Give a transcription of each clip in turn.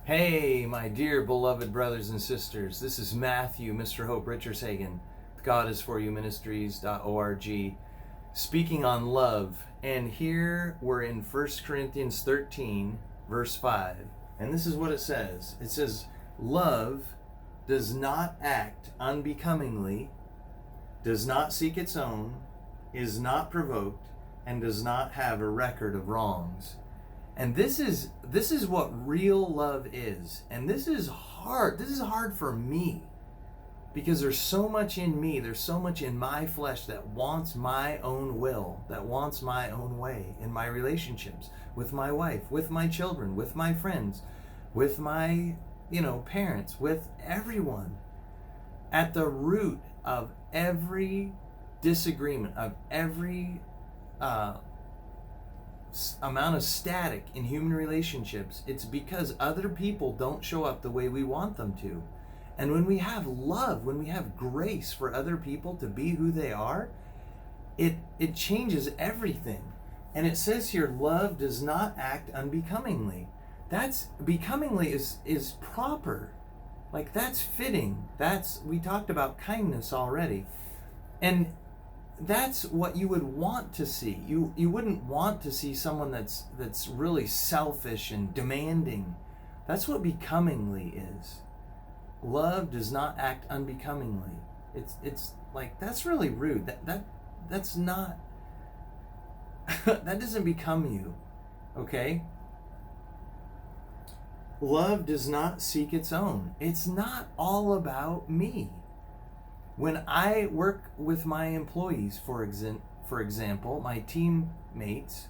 Hey, my dear beloved brothers and sisters. This is Matthew, Mr. Hope Richerzhagen, Godisforyouministries.org, speaking on love. And here we're in 1 Corinthians 13, verse 5. And this is what it says. It says, love does not act unbecomingly, does not seek its own, is not provoked, and does not have a record of wrongs. And this is what real love is. And this is hard. This is hard for me because there's so much in me, there's so much in my flesh that wants my own will, that wants my own way in my relationships with my wife, with my children, with my friends, with my, parents, with everyone. At the root of every disagreement, of every amount of static in human relationships, it's because other people don't show up the way we want them to. And when we have love, when we have grace for other people to be who they are, it changes everything. And it says here, love does not act unbecomingly. That's becomingly is proper. Like, that's fitting. We talked about kindness already. And that's what you would want to see. You wouldn't want to see someone that's really selfish and demanding. That's what becomingly is. Love does not act unbecomingly. It's like, that's really rude. That's not that doesn't become you. Okay? Love does not seek its own. It's not all about me. When I work with my employees, for example, my teammates,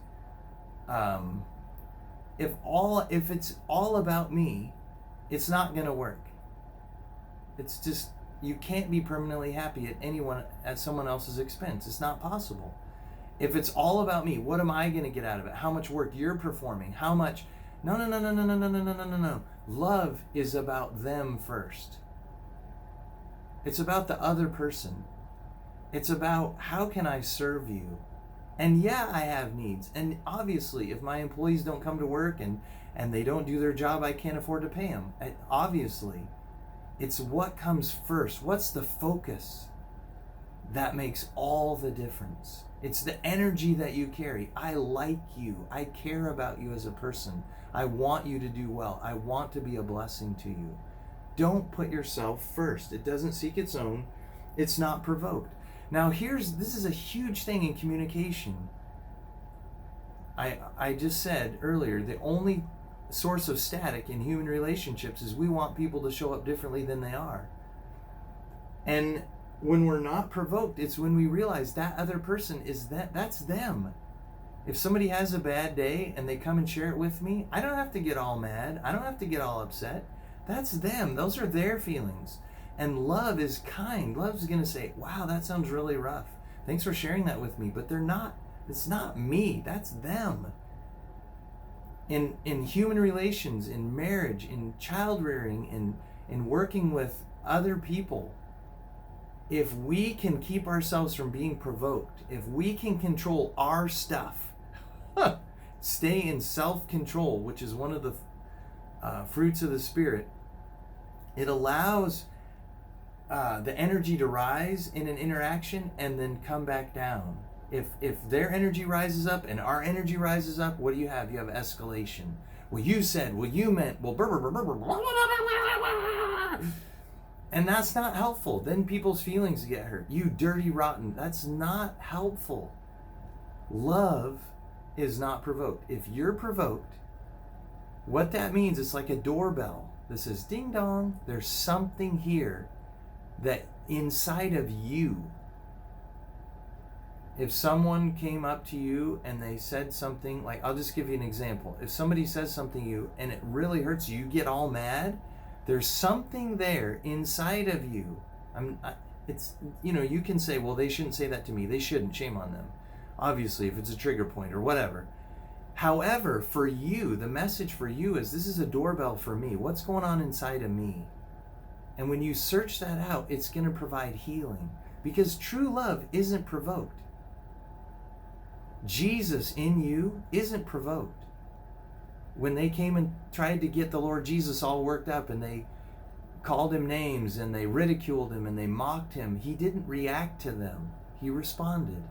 if it's all about me, it's not going to work. It's just, you can't be permanently happy at someone else's expense. It's not possible. If it's all about me, what am I going to get out of it? How much work you're performing? How much? No. Love is about them first. It's about the other person. It's about, how can I serve you? And yeah, I have needs. And obviously, if my employees don't come to work and they don't do their job, I can't afford to pay them. Obviously, it's what comes first. What's the focus? That makes all the difference. It's the energy that you carry. I like you. I care about you as a person. I want you to do well. I want to be a blessing to you. Don't put yourself first. It doesn't seek its own. It's not provoked. Now this is a huge thing in communication. I just said earlier, the only source of static in human relationships is we want people to show up differently than they are. And when we're not provoked, it's when we realize that other person that's them. If somebody has a bad day and they come and share it with me, I don't have to get all mad. I don't have to get all upset. That's them. Those are their feelings. And love is kind. Love's going to say, wow, that sounds really rough. Thanks for sharing that with me. But it's not me. That's them. In human relations, in marriage, in child rearing, in working with other people, if we can keep ourselves from being provoked, if we can control our stuff, stay in self-control, which is one of the fruits of the Spirit, it allows the energy to rise in an interaction and then come back down. If their energy rises up and our energy rises up, what do you have? You have escalation. Well, you said, well, you meant, well, and that's not helpful. Then people's feelings get hurt. You dirty, rotten. That's not helpful. Love is not provoked. If you're provoked, what that means, it's like a doorbell that says, ding dong, there's something here that inside of you. If someone came up to you and they said something, like, I'll just give you an example. If somebody says something to you and it really hurts you, you get all mad, there's something there inside of you. You can say, well, they shouldn't say that to me. They shouldn't. Shame on them. Obviously, if it's a trigger point or whatever. However, for you, the message for you is, this is a doorbell for me. What's going on inside of me? And when you search that out, it's going to provide healing. Because true love isn't provoked. Jesus in you isn't provoked. when they came and tried to get the Lord Jesus all worked up and they called him names and they ridiculed him and they mocked him, he didn't react to them. He responded.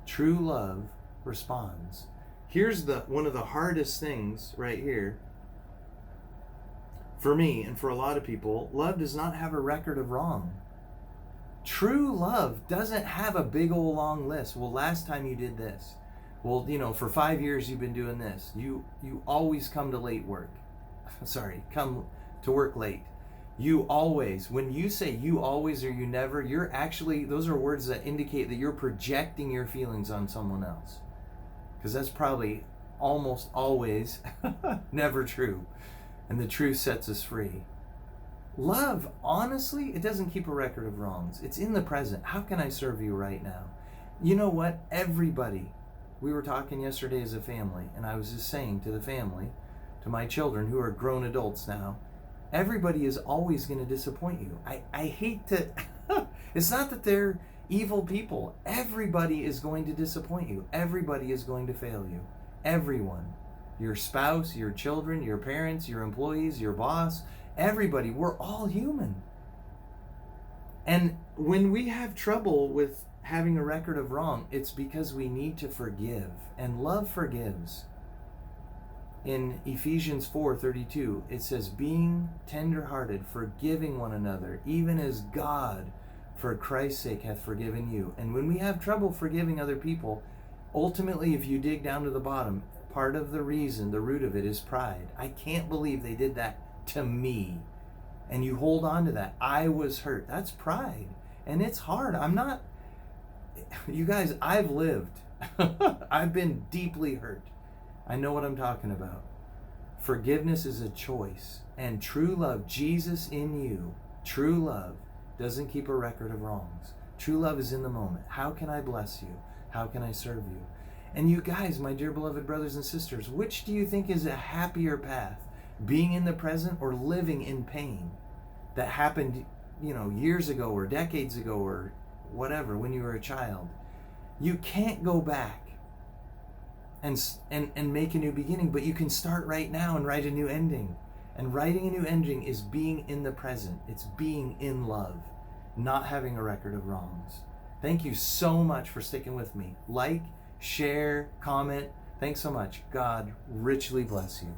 True love responds. Here's one of the hardest things right here. For me and for a lot of people, love does not have a record of wrong. True love doesn't have a big old long list. Well, last time you did this. Well, for 5 years you've been doing this. You always come to late work. Come to work late. You always, when you say you always or you never, you're actually, those are words that indicate that you're projecting your feelings on someone else. Because that's probably almost always never true. And the truth sets us free. Love, honestly, it doesn't keep a record of wrongs. It's in the present. How can I serve you right now? You know what? Everybody, we were talking yesterday as a family, and I was just saying to the family, to my children who are grown adults now, everybody is always going to disappoint you. I hate to, it's not that they're evil people. Everybody is going to disappoint you. Everybody is going to fail you. Everyone. Your spouse, your children, your parents, your employees, your boss, everybody. We're all human. And when we have trouble with having a record of wrong, it's because we need to forgive. And love forgives. In Ephesians 4:32, it says, being tenderhearted, forgiving one another, even as God, for Christ's sake, hath forgiven you. And when we have trouble forgiving other people, ultimately, if you dig down to the bottom, part of the reason, the root of it, is pride. I can't believe they did that to me. And you hold on to that. I was hurt. That's pride. And it's hard. You guys, I've lived. I've been deeply hurt. I know what I'm talking about. Forgiveness is a choice. And true love, Jesus in you, true love, doesn't keep a record of wrongs. True love is in the moment. How can I bless you? How can I serve you? And you guys, my dear beloved brothers and sisters, which do you think is a happier path? Being in the present or living in pain that happened, years ago or decades ago or whatever, when you were a child? You can't go back and make a new beginning, but you can start right now and write a new ending. And writing a new ending is being in the present. It's being in love, not having a record of wrongs. Thank you so much for sticking with me. Like, share, comment. Thanks so much. God richly bless you.